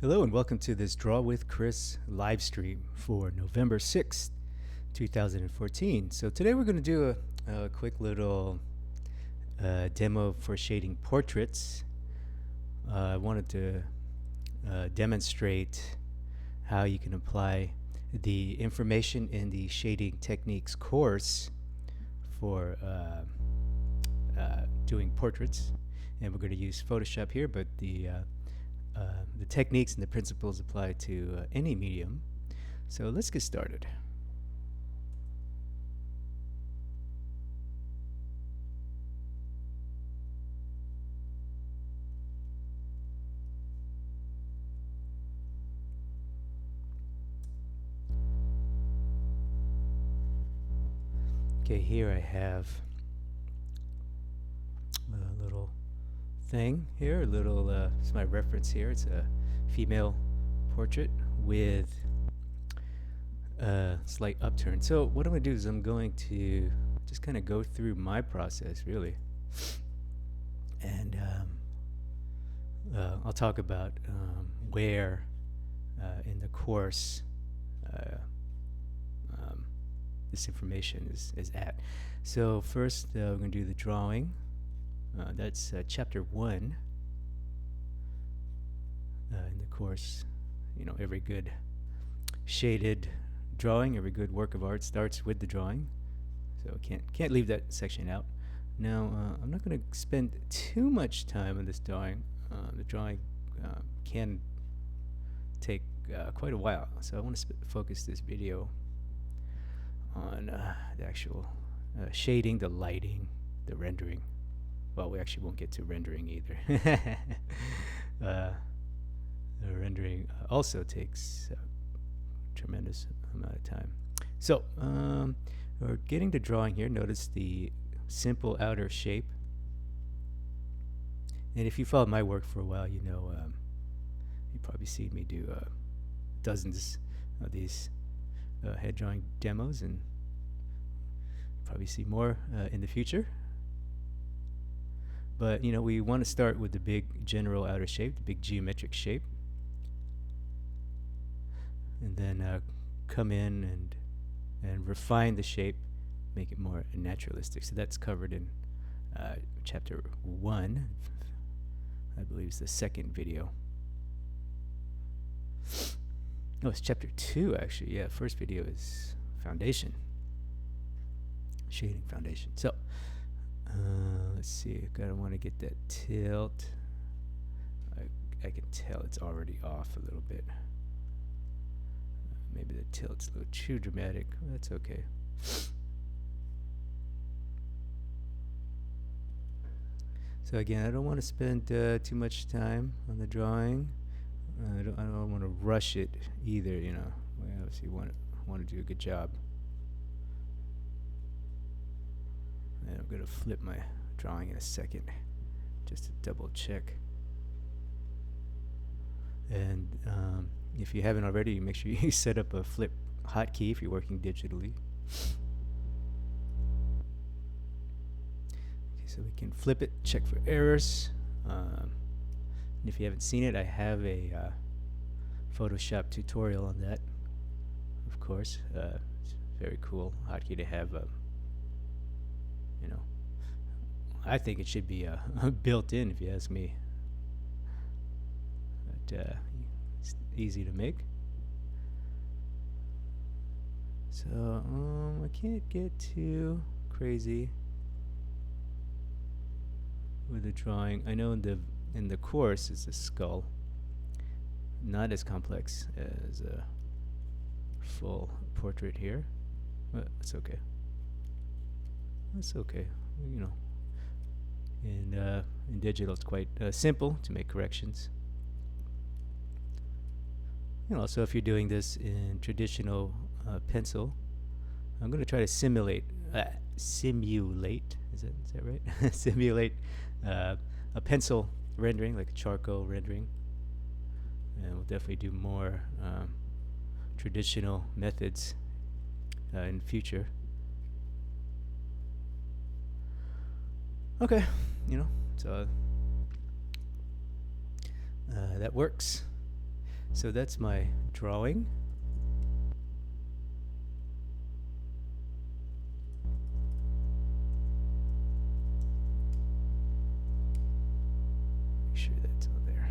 Hello and welcome to this Draw with Chris Livestream for November 6th, 2014. So today we're going to do a quick little demo for shading portraits. I wanted to demonstrate how you can apply the information in the shading techniques course for doing portraits. And we're going to use Photoshop here, but the techniques and the principles apply to any medium. So let's get started. Okay, here I have a little thing here, it's my reference here. It's a female portrait with a slight upturn. So what I'm going to do is I'm going to just kind of go through my process really, and I'll talk about where in the course this information is at. So first we're going to do the drawing. That's chapter 1 in the course. You know, every good shaded drawing, every good work of art starts with the drawing, so can't leave that section out. Now I'm not going to spend too much time on this drawing. The drawing can take quite a while, so I want to focus this video on the actual shading, the lighting, the rendering. Well, we actually won't get to rendering either. The rendering also takes a tremendous amount of time. So we're getting to drawing here. Notice the simple outer shape. And if you followed my work for a while, you know you've probably seen me do dozens of these head drawing demos, and probably see more in the future. But you know, we want to start with the big general outer shape, the big geometric shape, and then come in and refine the shape, make it more naturalistic. So that's covered in chapter 1. I believe it's the second video. No, it's chapter 2 actually. Yeah, first video is foundation, shading foundation. So let's see, I kind of want to get that tilt. I can tell it's already off a little bit. Maybe the tilt's a little too dramatic. That's okay. So again, I don't want to spend too much time on the drawing. I don't want to rush it either, you know. We obviously want to do a good job. And I'm going to flip my drawing in a second just to double check. And if you haven't already, make sure you set up a flip hotkey if you're working digitally. Okay, so we can flip it, check for errors. And if you haven't seen it, I have a Photoshop tutorial on that, of course. It's very cool hotkey to have. You know, I think it should be built in, if you ask me. But it's easy to make. So I can't get too crazy with the drawing. I know in the course it's a skull, not as complex as a full portrait here, but it's okay. That's okay, you know. In digital, it's quite simple to make corrections. You know, so if you're doing this in traditional pencil, I'm going to try to simulate. Is that right? Simulate a pencil rendering, like a charcoal rendering, and we'll definitely do more traditional methods in the future. Okay, you know, so that works. So that's my drawing. Make sure that's on there.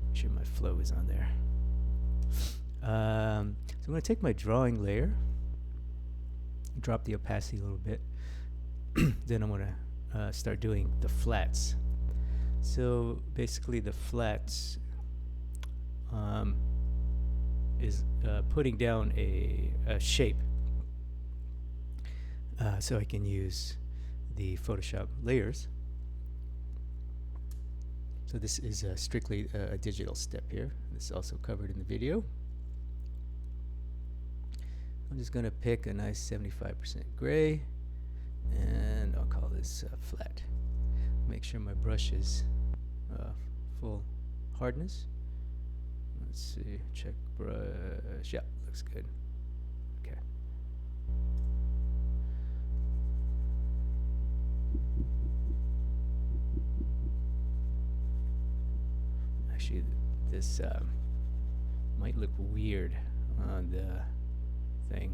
Make sure my flow is on there. So I'm going to take my drawing layer, drop the opacity a little bit. Then I'm going to start doing the flats. So basically the flats is putting down a shape. So I can use the Photoshop layers. So this is strictly a digital step here. This is also covered in the video. I'm just going to pick a nice 75% gray, and I'll call this flat. Make sure my brush is full hardness. Let's see, check brush. Yeah, looks good. Okay. Actually, this might look weird on the thing.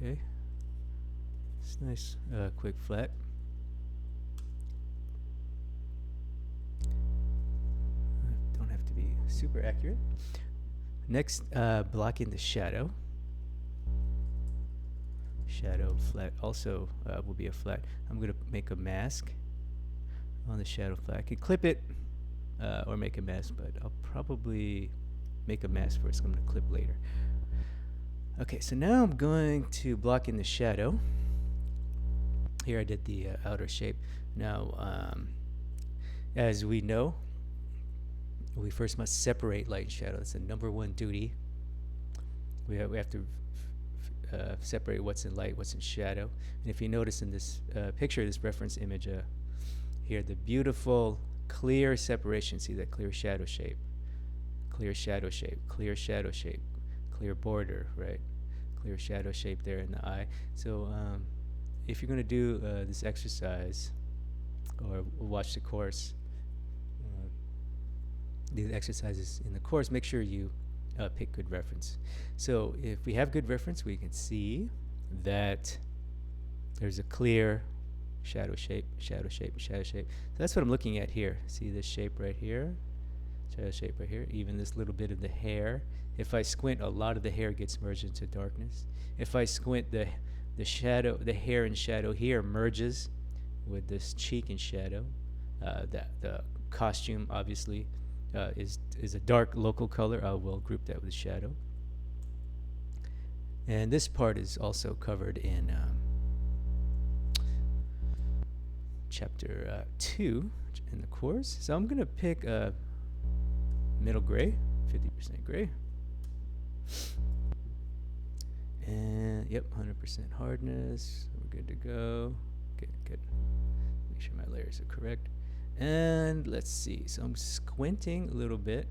Okay, it's nice, quick flat. Don't have to be super accurate. Next, blocking the shadow. Shadow flat also will be a flat. I'm going to make a mask on the shadow flat. I could clip it or make a mask, but I'll probably make a mask first. I'm going to clip later. Okay, so now I'm going to block in the shadow. Here I did the outer shape. Now, as we know, we first must separate light and shadow. That's the number one duty. We have to separate what's in light, what's in shadow. And if you notice in this picture, this reference image here, the beautiful clear separation. See that clear shadow shape, clear shadow shape, clear shadow shape, clear border, right? Clear shadow shape there in the eye. So if you're going to do this exercise or watch the course, these exercises in the course, make sure you pick good reference. So if we have good reference, we can see that there's a clear shadow shape, shadow shape, shadow shape. So that's what I'm looking at here. See this shape right here, shadow shape right here, even this little bit of the hair. If I squint, a lot of the hair gets merged into darkness. If I squint, the shadow, the hair and shadow here merges with this cheek and shadow. The costume obviously is a dark local color. I will group that with shadow. And this part is also covered in chapter 2 in the course. So I'm going to pick middle gray, 50% gray. And yep, 100% hardness. We're good to go. Okay, good. Make sure my layers are correct. And let's see. So I'm squinting a little bit.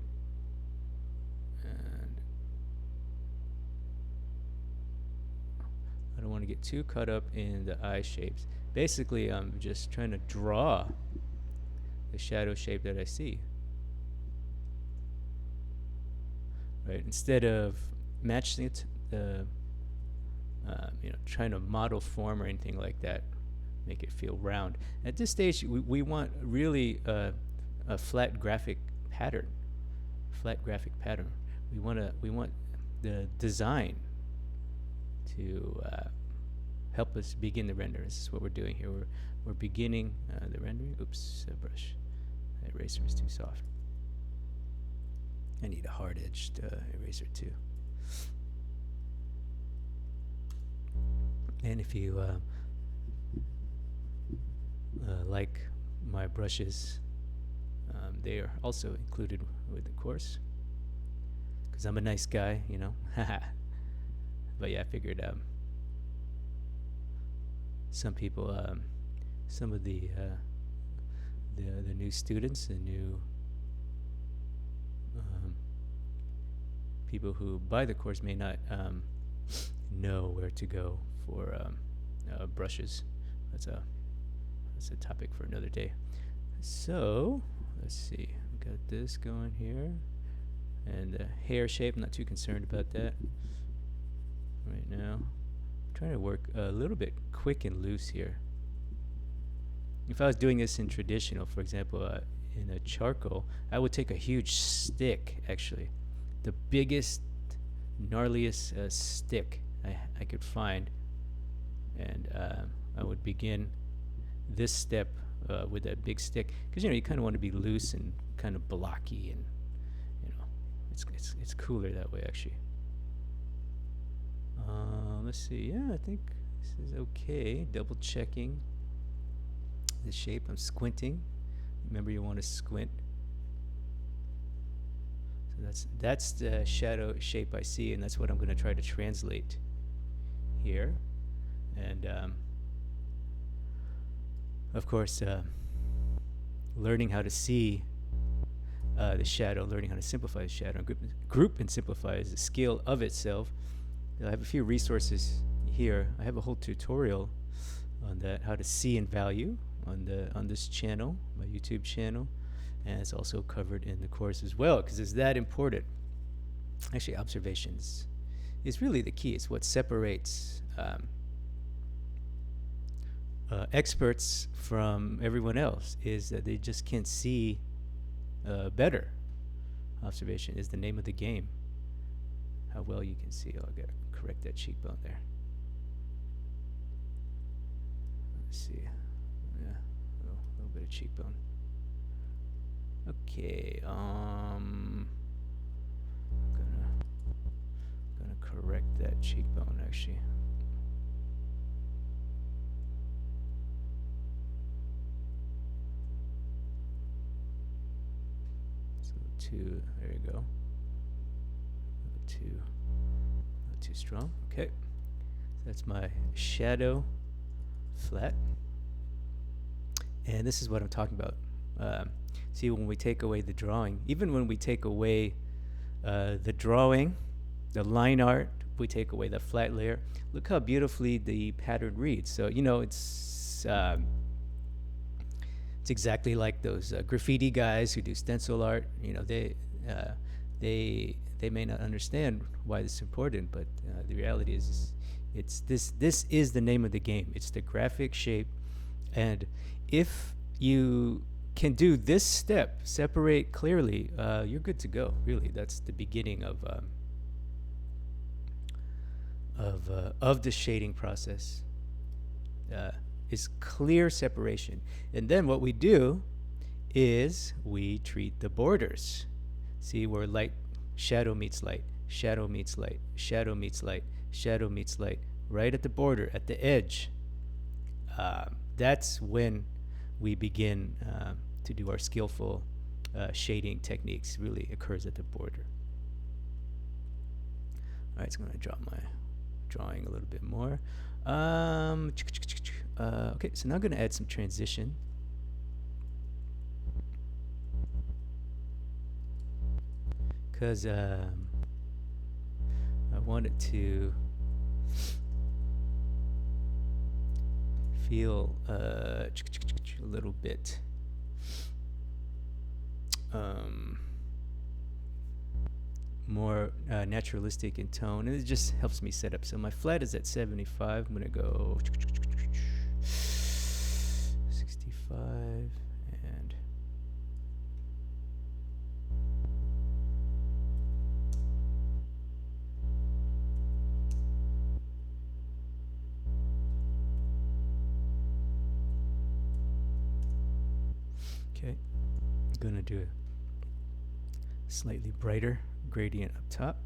And I don't want to get too caught up in the eye shapes. Basically, I'm just trying to draw the shadow shape that I see. Right? Instead of matching it, trying to model form or anything like that, make it feel round. At this stage, we want really a flat graphic pattern. Flat graphic pattern. We want the design to help us begin the render. This is what we're doing here. We're beginning the rendering. Oops, brush. That eraser is too soft. I need a hard-edged eraser too. And if you like my brushes, they are also included with the course, because I'm a nice guy, you know. But yeah, I figured some people, some of the new students, the new people who buy the course may not know where to go for brushes. That's a topic for another day. So let's see, we got this going here, and the hair shape, I'm not too concerned about that right now. I'm trying to work a little bit quick and loose here. If I was doing this in traditional, for example, in a charcoal, I would take a huge stick, actually, the biggest, gnarliest stick I could find, and I would begin this step with that big stick, because you kind of want to be loose and kind of blocky, and it's cooler that way, actually. Let's see. Yeah, I think this is okay. Double checking the shape. I'm squinting. Remember, you want to squint. So that's the shadow shape I see, and that's what I'm going to try to translate here. And of course, learning how to see the shadow, learning how to simplify the shadow, group and simplify is a skill of itself. I have a few resources here. I have a whole tutorial on that, how to see in value, on this channel, my YouTube channel, and it's also covered in the course as well, because it's that important. Actually, observations is really the key. It's what separates experts from everyone else, is that they just can't see better. Observation is the name of the game. How well you can see. Oh, I gotta correct that cheekbone there. Let's see. Yeah, a little bit of cheekbone. Okay. Gonna correct that cheekbone, actually. So there you go. Not too strong. Okay, so that's my shadow flat, and this is what I'm talking about. See, when we take away the drawing, even when we take away the drawing, the line art, we take away the flat layer, look how beautifully the pattern reads. So it's exactly like those graffiti guys who do stencil art. They may not understand why this is important, but the reality is this is the name of the game. It's the graphic shape, and if you can do this step, separate clearly, you're good to go. Really, that's the beginning of the shading process. Is clear separation, and then what we do is we treat the borders. See where light, shadow meets light, shadow meets light, shadow meets light, shadow meets light, right at the border, at the edge. That's when we begin to do our skillful shading techniques. Really occurs at the border. All right, so I'm going to drop my drawing a little bit more. Okay, so now I'm going to add some transition. Because I want it to feel a little bit more naturalistic in tone, and it just helps me set up. So my flat is at 75. I'm gonna go 65 and okay. I'm gonna do a slightly brighter gradient up top.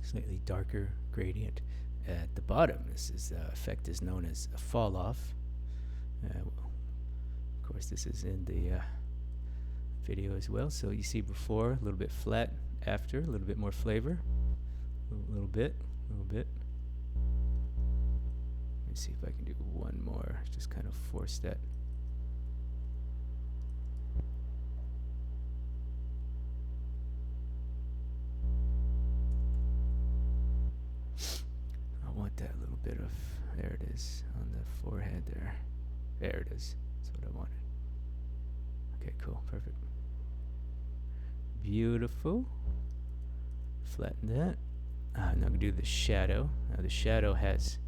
Slightly darker gradient at the bottom. This is effect is known as a fall off. Well, of course, this is in the video as well. So you see before, a little bit flat, after, a little bit more flavor, a little bit. Let me see if I can do one more. Just kind of force that. little bit of, there it is, on the forehead there. There it is. That's what I wanted. Okay, cool, perfect. Beautiful. Flatten that. Now I'm going to do the shadow. Now the shadow has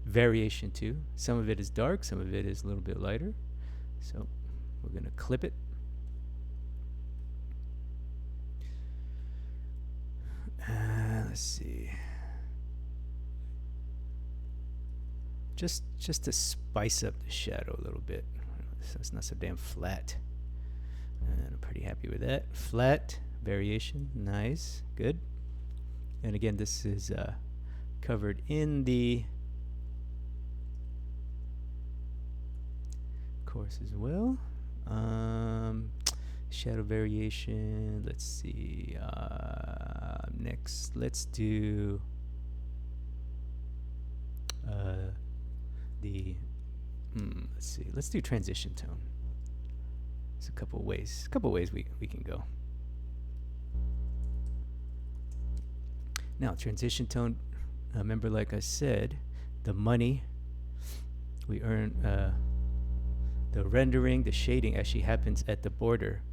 variation too. Some of it is dark, some of it is a little bit lighter. So we're going to clip it. Let's see. Just to spice up the shadow a little bit, so it's not so damn flat. And I'm pretty happy with that. Flat variation, nice, good. And again, this is covered in the course as well. Shadow variation, let's see. Next, let's do let's see, let's do transition tone. There's a couple ways we can go. Now transition tone, remember, like I said, the money we earn, the rendering, the shading actually happens at the border.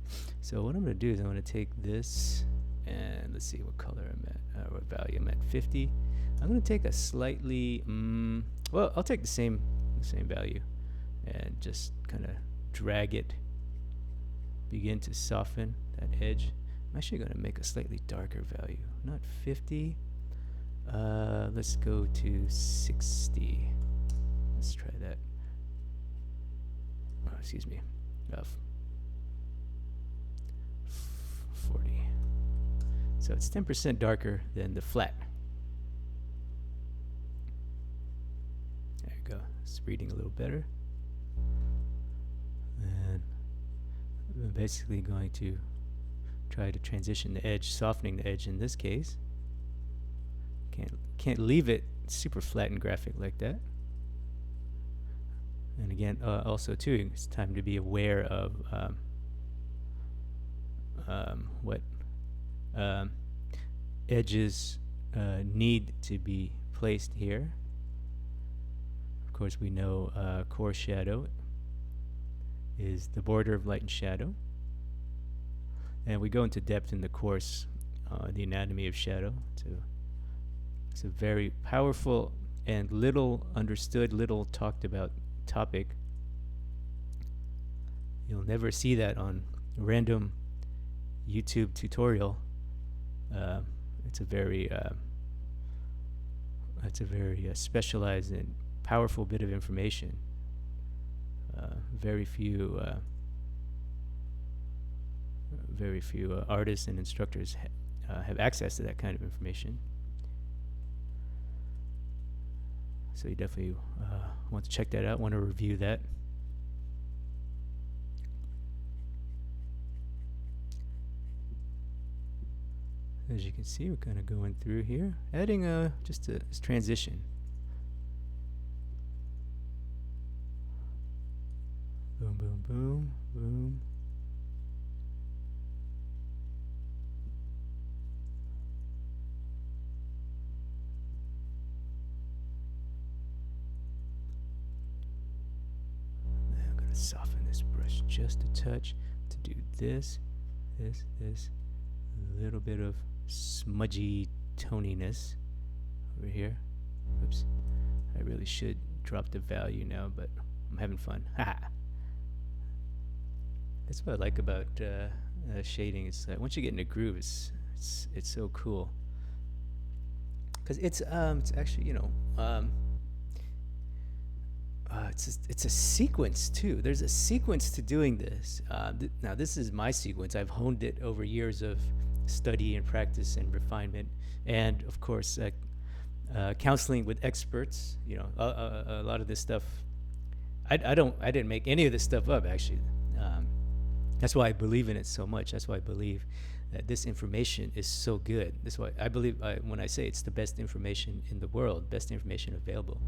So what I'm going to do is I'm going to take this and let's see what color I'm at, what value I'm at, 50. I'm going to take a slightly, well, I'll take the same value and just kind of drag it, begin to soften that edge. I'm actually going to make a slightly darker value, not 50. Let's go to 60. Let's try that. Oh, excuse me. 40. So it's 10% darker than the flat. There you go. It's reading a little better. And I'm basically going to try to transition the edge, softening the edge in this case. Can't leave it super flat and graphic like that. And again, also too, it's time to be aware of what edges need to be placed here. Of course, we know core shadow is the border of light and shadow. And we go into depth in the course, the anatomy of shadow. It's a very powerful and little understood, little talked about topic. You'll never see that on a random YouTube tutorial. It's a very specialized and powerful bit of information. Very few artists and instructors have access to that kind of information. So you definitely want to check that out, want to review that. As you can see, we're kind of going through here, adding just a transition. Boom, boom, boom, boom. I'm going to soften this brush just a touch to do this, a little bit of smudgy toniness over here. Oops, I really should drop the value now, but I'm having fun. That's what I like about shading. It's that once you get in a groove, it's so cool. Because it's actually, it's a sequence too. There's a sequence to doing this. Now this is my sequence. I've honed it over years of study and practice and refinement, and of course counseling with experts. A lot of this stuff I didn't make any of this stuff up, actually. That's why I believe in it so much. That's why I believe that this information is so good. That's why I believe when I say it's the best information in the world, best information available.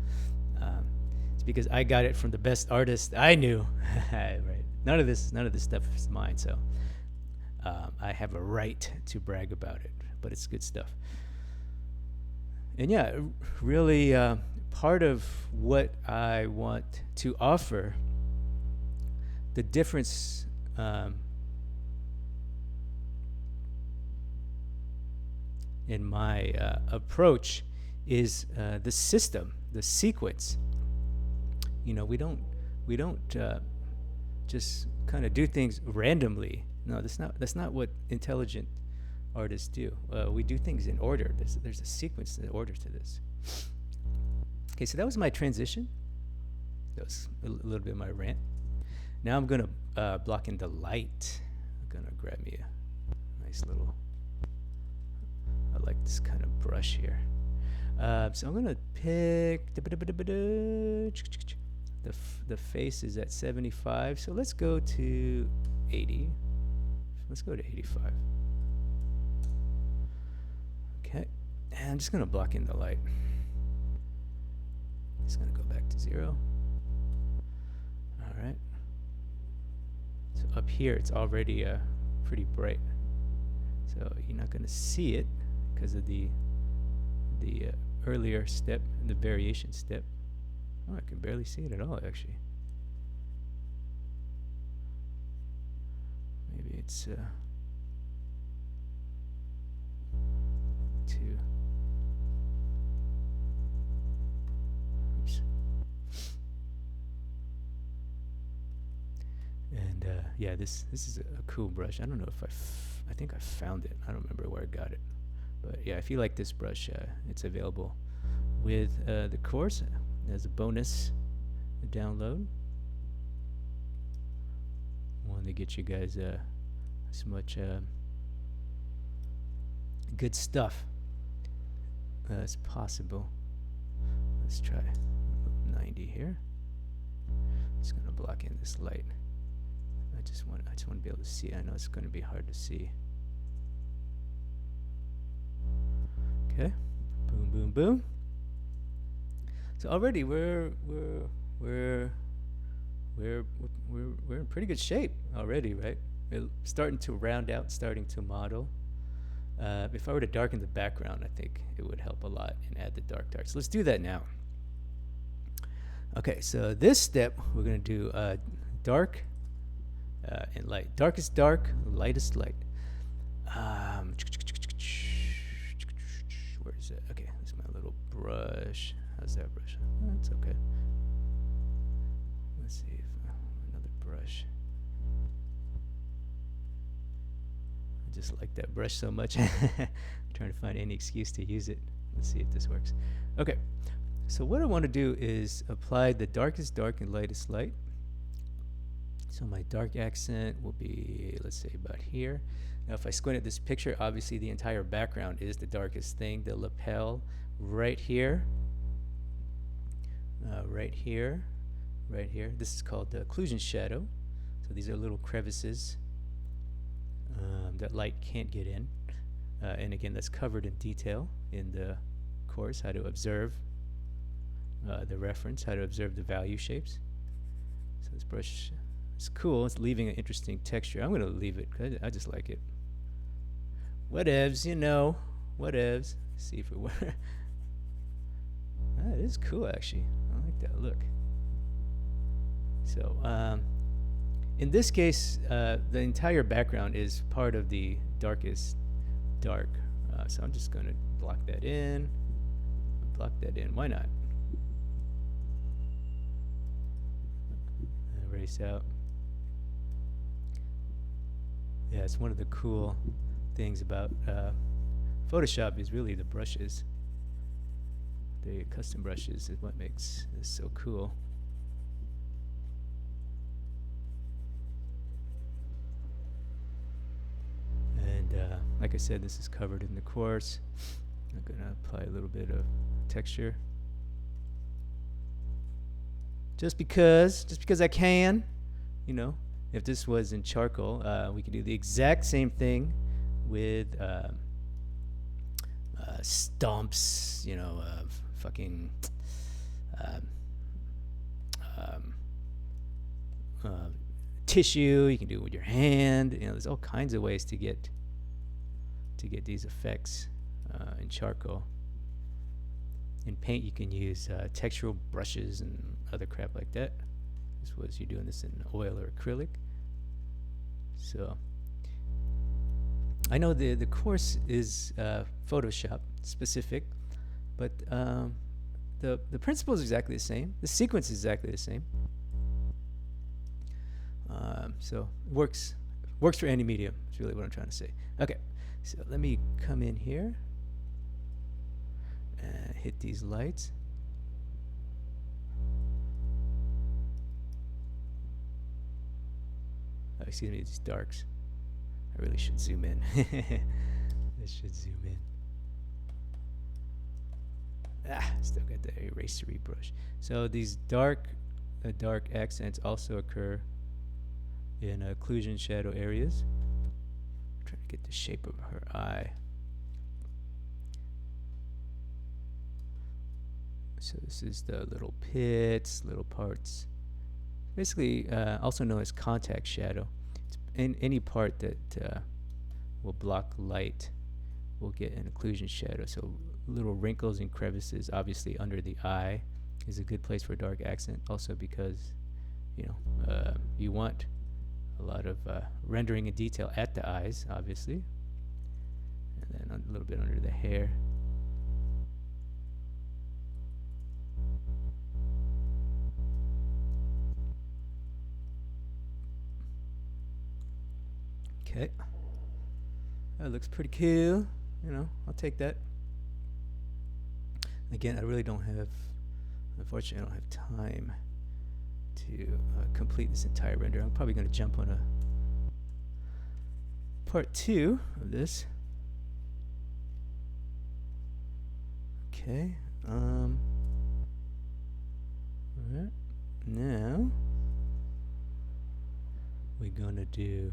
It's because I got it from the best artist I knew. Right? None of this stuff is mine. So I have a right to brag about it. But it's good stuff. And yeah, really part of what I want to offer, the difference in my approach is the system, the sequence. You know, we don't just kind of do things randomly. No, that's not what intelligent artists do. We do things in order. There's a sequence, an order to this. Okay, so that was my transition. That was a little bit of my rant. Now I'm gonna block in the light. I'm gonna grab me a nice little. I like this kind of brush here. So I'm gonna pick the face is at 75. So let's go to 80. Let's go to 85. Okay, and I'm just gonna block in the light. It's gonna go back to 0. All right. So up here, it's already pretty bright. So you're not gonna see it because of the earlier step, the variation step. Oh, I can barely see it at all, actually. Maybe it's 2. Oops. And yeah, this is a cool brush. I don't know if I think I found it. I don't remember where I got it. But yeah, if you like this brush, it's available with the course as a bonus download. I want to get you guys as much good stuff as possible. Let's try 90 here. Just gonna block in this light. I just want to be able to see. I know it's going to be hard to see. Okay, boom, boom, boom. So already we're in pretty good shape already, right? We're starting to round out, starting to model. If I were to darken the background, I think it would help a lot and add the dark. So let's do that now. Okay, so this step we're going to do dark and light. Darkest dark, lightest light. Where is it? Okay, this is my little brush. How's that brush? That's okay. Let's see if another brush. I just like that brush so much. I'm trying to find any excuse to use it. Let's see if this works. Okay, so what I want to do is apply the darkest dark and lightest light. So my dark accent will be, let's say, about here. Now if I squint at this picture, obviously the entire background is the darkest thing. The lapel right here, right here, right here. This is called the occlusion shadow. So these are little crevices that light can't get in. And again, that's covered in detail in the course, how to observe the reference, how to observe the value shapes. So this brush is cool. It's leaving an interesting texture. I'm going to leave it because I just like it. Whatevs, you know. Whatevs. See if it works. It is cool, actually. I like that look. So, in this case, the entire background is part of the darkest dark. So I'm just going to block that in. Block that in. Why not? Erase out. Yeah, it's one of the cool things about Photoshop is really the brushes. The custom brushes is what makes this so cool. And like I said, this is covered in the course. I'm going to apply a little bit of texture. Just because I can, you know. If this was in charcoal, we could do the exact same thing with stumps, you know, fucking tissue. You can do it with your hand. You know, there's all kinds of ways to get these effects in charcoal. In paint, you can use textural brushes and other crap like that. This was you're doing this in oil or acrylic. So I know the course is Photoshop specific, but the principle is exactly the same. The sequence is exactly the same. So works for any medium. Is really what I'm trying to say. Okay, so let me come in here and hit these lights. Oh, excuse me, these darks. I really should zoom in. I should zoom in. Still got the erasery brush. So these dark accents also occur in occlusion shadow areas. I'm trying to get the shape of her eye. So this is the little pits, little parts. Basically, also known as contact shadow. It's in any part that will block light will get an occlusion shadow. So little wrinkles and crevices, obviously under the eye, is a good place for a dark accent. Also because, you want a lot of rendering and detail at the eyes, obviously, and then a little bit under the hair. Okay, that looks pretty cool. I'll take that. Again, I really don't have, unfortunately, I don't have time to complete this entire render. I'm probably going to jump on a part 2 of this. Okay. Alright. Now we're gonna do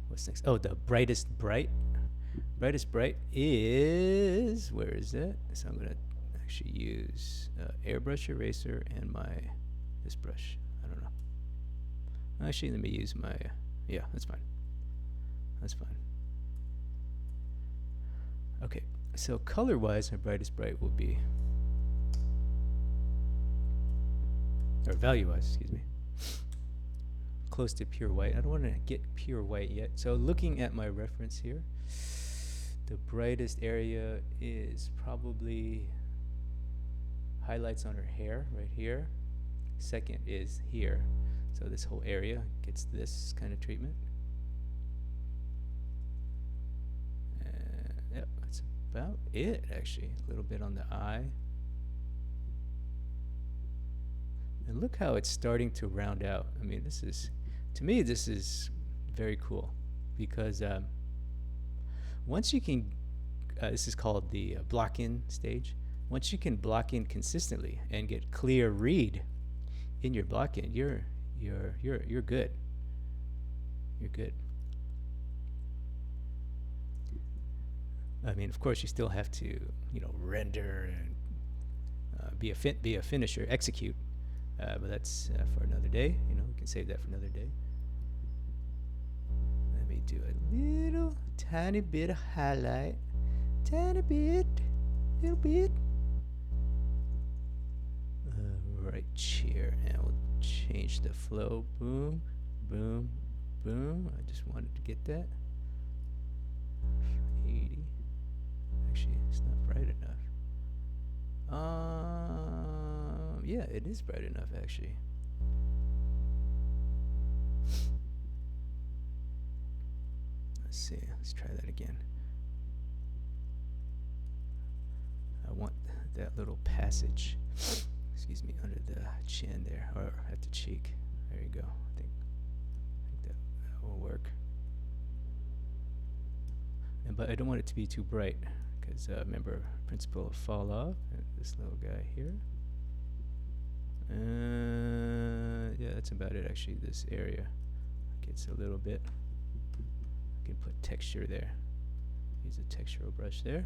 what's next? Oh, the brightest bright. Brightest bright is, where is that? So I'm gonna actually use airbrush eraser and this brush. I don't know. Actually, let me use my yeah, that's fine. That's fine. Okay, so color-wise, my brightest bright will be, or value-wise, excuse me, close to pure white. I don't want to get pure white yet. So looking at my reference here, the brightest area is probably highlights on her hair right here. Second is here. So this whole area gets this kind of treatment. Yep, that's about it actually. A little bit on the eye. And look how it's starting to round out. I mean, this is, to me, this is very cool because once you can, this is called the block-in stage. Once you can block in consistently and get clear read in your block-in, you're good. You're good. I mean, of course, you still have to, render and be a finisher, execute. But that's for another day. We can save that for another day. Let me do a little tiny bit of highlight. Tiny bit. Little bit. Right here. And we'll change the flow. Boom. Boom. Boom. I just wanted to get that. 80. Actually, it's not bright enough. Yeah, it is bright enough actually. Let's see. Let's try that again. I want that little passage, excuse me, under the chin there, or at the cheek. There you go. I think that will work. But I don't want it to be too bright because remember, principle of fall off. And this little guy here. Yeah, that's about it actually. This area gets a little bit. I can put texture there. Use a textural brush there.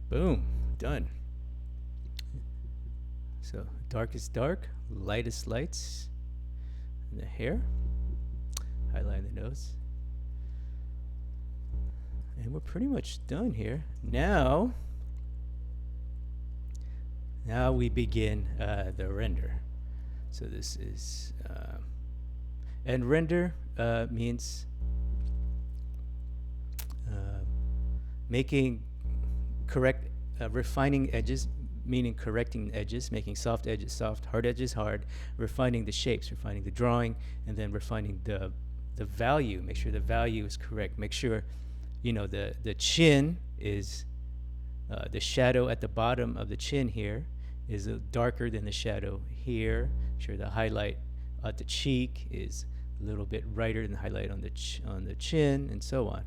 Boom, done. So darkest dark, lightest lights in the hair. Highlight the nose. And we're pretty much done here. Now we begin the render. So this is, and render means making correct, refining edges, meaning correcting edges, making soft edges soft, hard edges hard, refining the shapes, refining the drawing, and then refining the value. Make sure the value is correct. Make sure, you know, the chin is, the shadow at the bottom of the chin here is darker than the shadow here. Make sure the highlight at the cheek is a little bit brighter than the highlight on the chin, and so on.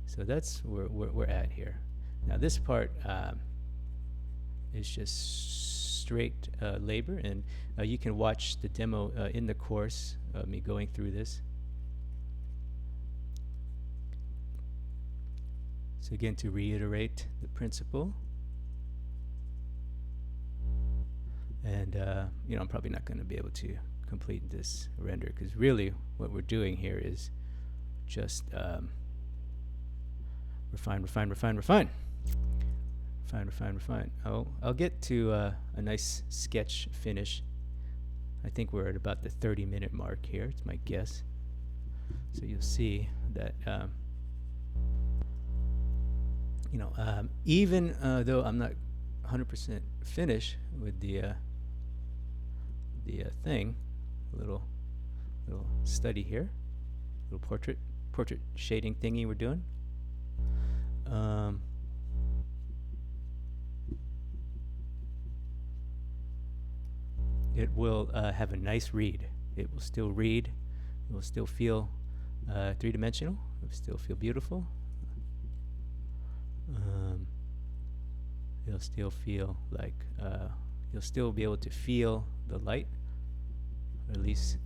So that's where we're at here. Now this part is just straight labor, and you can watch the demo in the course, me going through this. So again, to reiterate the principle, and you know, I'm probably not going to be able to complete this render, because really what we're doing here is just refine. I'll get to a nice sketch finish. I think we're at about the 30-minute mark here. It's my guess. So you'll see that you know, even though I'm not 100% finished with the thing, little study here, little portrait shading thingy we're doing. It will have a nice read. It will still read. It will still feel three-dimensional. It will still feel beautiful. It'll still feel like you'll still be able to feel the light, or at least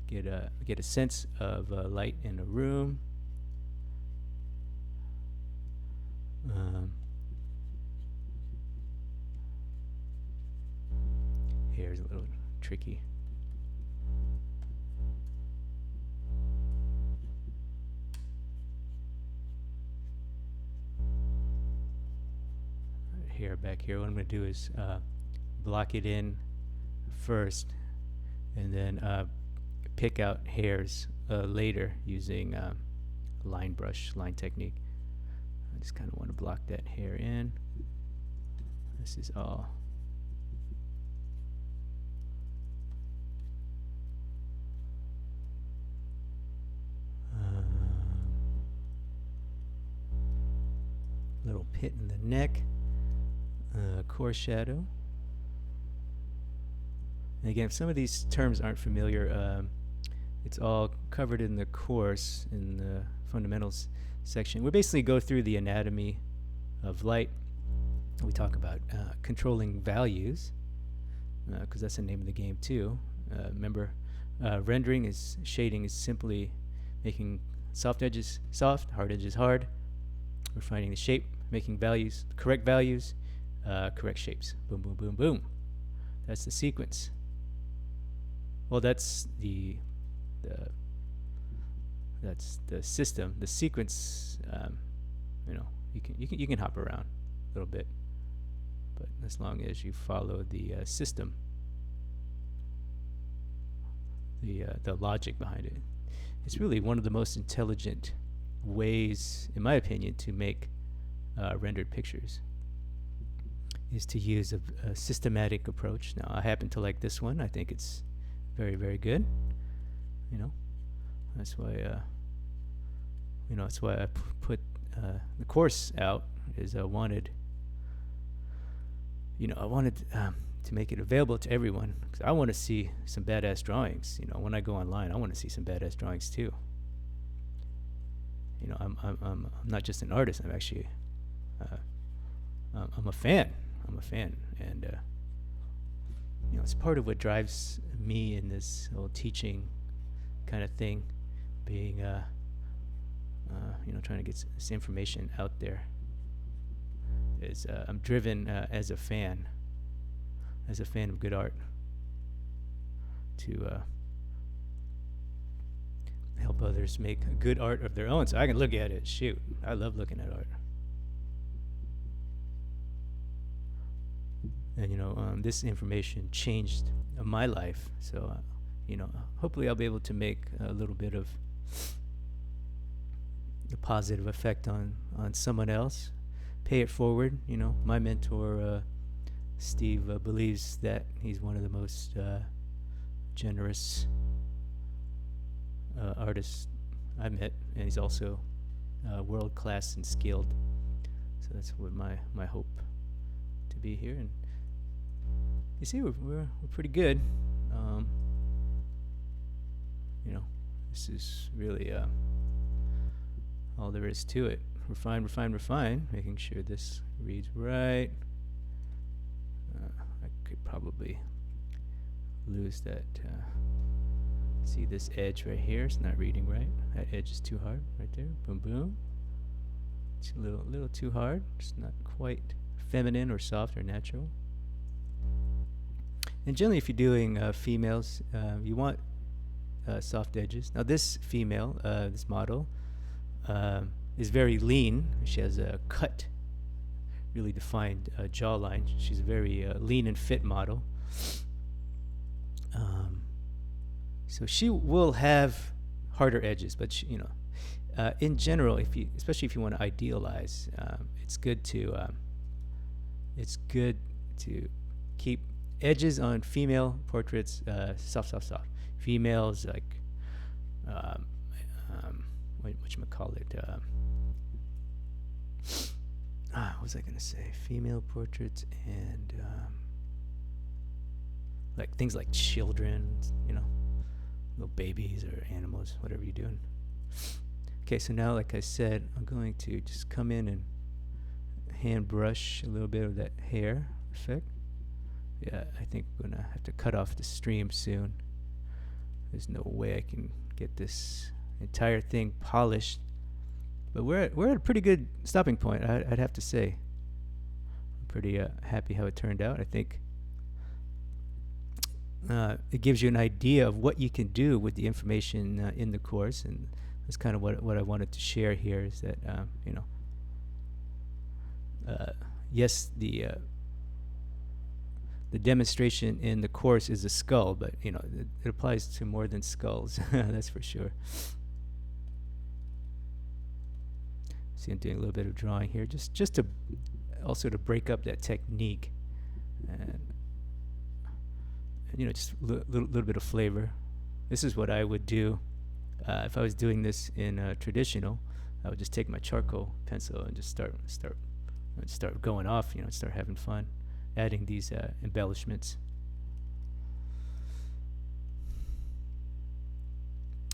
get a sense of light in a room. Here's a little tricky. Back here, what I'm going to do is block it in first, and then pick out hairs later using line technique. I just kind of want to block that hair in. This is all. Little pit in the neck. Core shadow. And again, if some of these terms aren't familiar, it's all covered in the course in the fundamentals section. We basically go through the anatomy of light. We talk about controlling values, because that's the name of the game too. Remember, shading is simply making soft edges soft, hard edges hard, refining the shape, making values, correct values, correct shapes. Boom, boom, boom, boom. That's the sequence. Well, that's the system. The sequence, you know, you can hop around a little bit, but as long as you follow the system, the logic behind it, it's really one of the most intelligent ways, in my opinion, to make rendered pictures. Is to use a systematic approach. Now, I happen to like this one. I think it's very, very good. You know, that's why. You know, that's why I put the course out. Is I wanted. You know, I wanted to make it available to everyone, because I want to see some badass drawings. You know, when I go online, I want to see some badass drawings too. You know, I'm not just an artist. I'm actually I'm a fan. And you know, it's part of what drives me in this whole teaching kind of thing, being you know, trying to get this information out there. Is I'm driven as a fan of good art, to help others make good art of their own so I can look at it. Shoot, I love looking at art. And this information changed my life, so hopefully I'll be able to make a little bit of a positive effect on someone else, pay it forward. My mentor Steve believes that he's one of the most generous artists I met, and he's also world class and skilled, so that's what my hope to be here. And you see, we're pretty good. This is really all there is to it. Refine, making sure this reads right. I could probably lose that. See this edge right here? It's not reading right. That edge is too hard right there. Boom, boom. It's a little too hard. It's not quite feminine or soft or natural. And generally, if you're doing females, you want soft edges. Now, this female, this model, is very lean. She has a cut, really defined jawline. She's a very lean and fit model. So she will have harder edges, but in general, especially if you want to idealize, it's good to keep edges on female portraits soft. Females like whatchamacallit, what was I gonna say? Female portraits and like things like children, little babies or animals, whatever you're doing. Okay, so now, like I said, I'm going to just come in and hand brush a little bit of that hair effect. Yeah, I think I'm gonna have to cut off the stream soon. There's no way I can get this entire thing polished, but we're at a pretty good stopping point, I'd have to say. I'm pretty happy how it turned out. I think it gives you an idea of what you can do with the information in the course, and that's kind of what I wanted to share here. Is that yes, the demonstration in the course is a skull, but it applies to more than skulls. That's for sure. See, I'm doing a little bit of drawing here, just to also to break up that technique, and just a little bit of flavor. This is what I would do if I was doing this in traditional. I would just take my charcoal pencil and just start going off. Start having fun, adding these embellishments.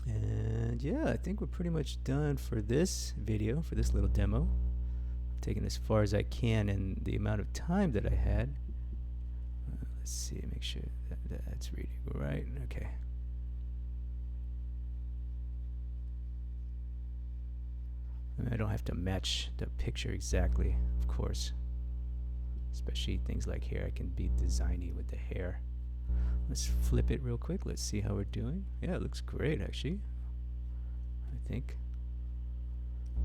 And yeah, I think we're pretty much done for this video, for this little demo. I'm taking as far as I can in the amount of time that I had. Let's see, make sure that's reading right. Okay. I don't have to match the picture exactly, of course. Especially things like hair, I can be designy with the hair. Let's flip it real quick. Let's see how we're doing. Yeah, it looks great, actually. I think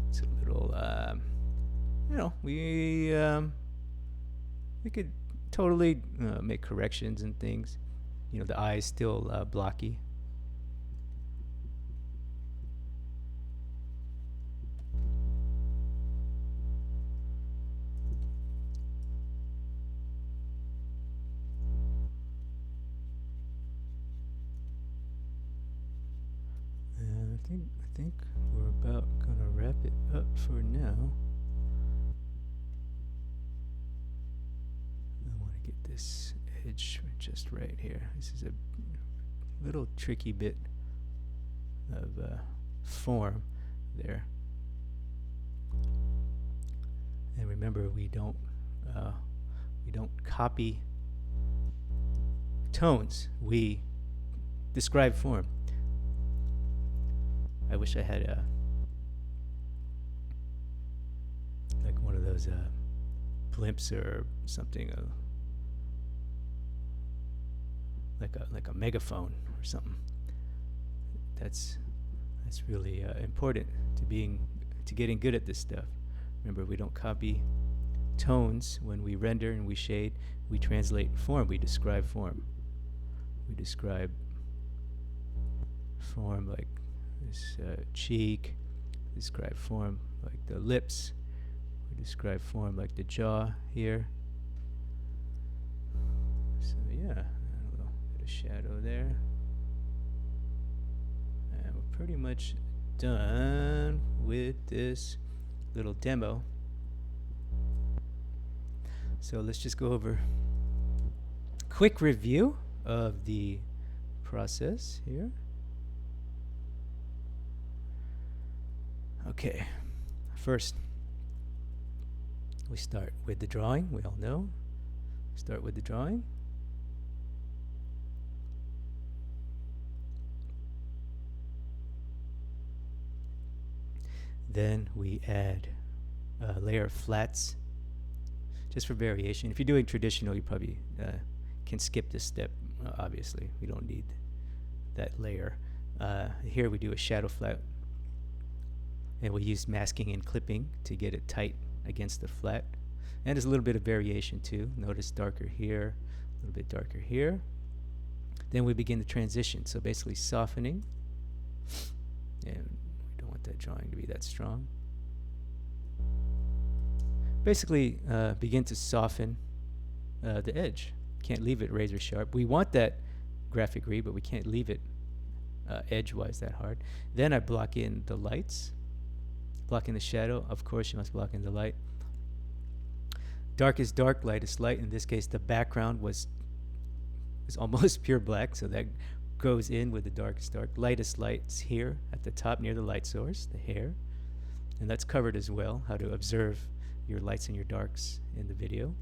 it's a little, we could totally make corrections and things. The eye is still blocky. I think we're about gonna wrap it up for now. I want to get this edge just right here. This is a little tricky bit of form there. And remember, we don't copy tones. We describe form. I wish I had like one of those blimps or something, like a megaphone or something. That's really important to getting good at this stuff. Remember, we don't copy tones when we render and we shade. We translate form. We describe form. We describe form like this cheek. Describe form like the lips. We describe form like the jaw here. So yeah, a little bit of shadow there. And we're pretty much done with this little demo. So let's just go over a quick review of the process here. Okay, first we start with the drawing. We all know. Start with the drawing. Then we add a layer of flats, just for variation. If you're doing traditional, you probably can skip this step. Obviously, we don't need that layer. Here we do a shadow flat, and we use masking and clipping to get it tight against the flat. And there's a little bit of variation too. Notice darker here, a little bit darker here. Then we begin the transition, so basically softening. And we don't want that drawing to be that strong. Basically begin to soften the edge. Can't leave it razor sharp. We want that graphic read, but we can't leave it edge-wise that hard. Then I block in the lights. Block in the shadow. Of course, you must block in the light. Dark is dark, light is light. In this case, the background was almost pure black, so that goes in with the darkest dark. Lightest light's here at the top near the light source, the hair. And that's covered as well, how to observe your lights and your darks in the video.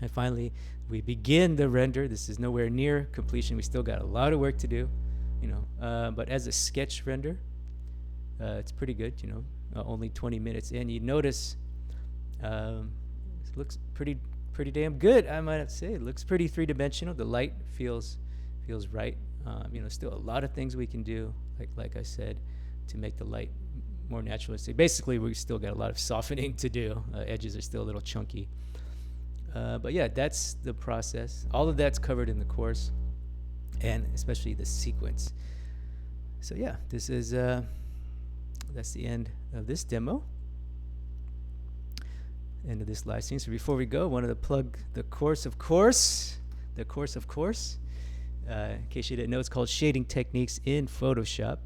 And finally, we begin the render. This is nowhere near completion. We still got a lot of work to do, you know. But as a sketch render, it's pretty good, you know. Only 20 minutes in. You notice it looks pretty damn good, I might have to say. It looks pretty three-dimensional. The light feels right. You know, still a lot of things we can do, like I said, to make the light more naturalistic. Basically, we still got a lot of softening to do. Edges are still a little chunky. But yeah, that's the process. All of that's covered in the course, and especially the sequence. So yeah, this is that's the end of this demo. End of this live stream. So before we go, I wanted to plug the course, of course. The course, of course. In case you didn't know, it's called Shading Techniques in Photoshop.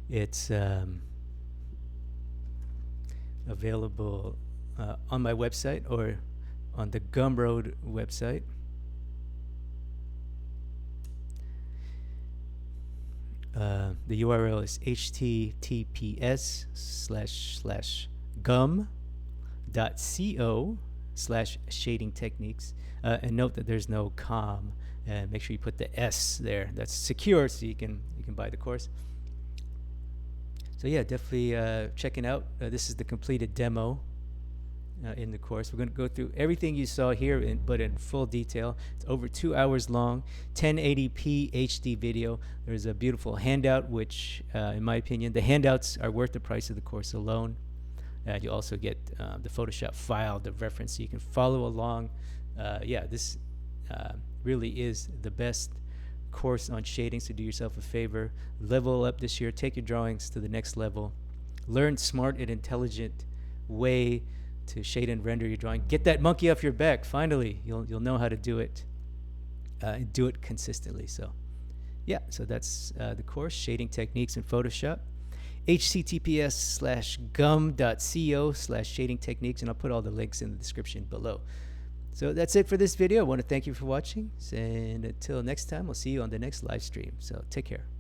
It's available on my website or on the Gumroad website. The URL is https://gum.co/shading techniques. And note that there's no com. And make sure you put the S there. That's secure, so you can buy the course. So yeah, definitely checking out. This is the completed demo in the course. We're going to go through everything you saw here, but in full detail. It's over 2 hours long, 1080p HD video. There's a beautiful handout, which, in my opinion, the handouts are worth the price of the course alone. You also get the Photoshop file, the reference, so you can follow along. Yeah, this really is the best course on shading, so do yourself a favor. Level up this year. Take your drawings to the next level. Learn smart and intelligent way to shade and render your drawing. Get that monkey off your back. Finally, you'll know how to do it and do it consistently. So yeah, so that's the course, Shading Techniques in Photoshop. https://gum.co/shading techniques, and I'll put all the links in the description below. So that's it for this video. I want to thank you for watching, and until next time, I'll see you on the next live stream. So take care.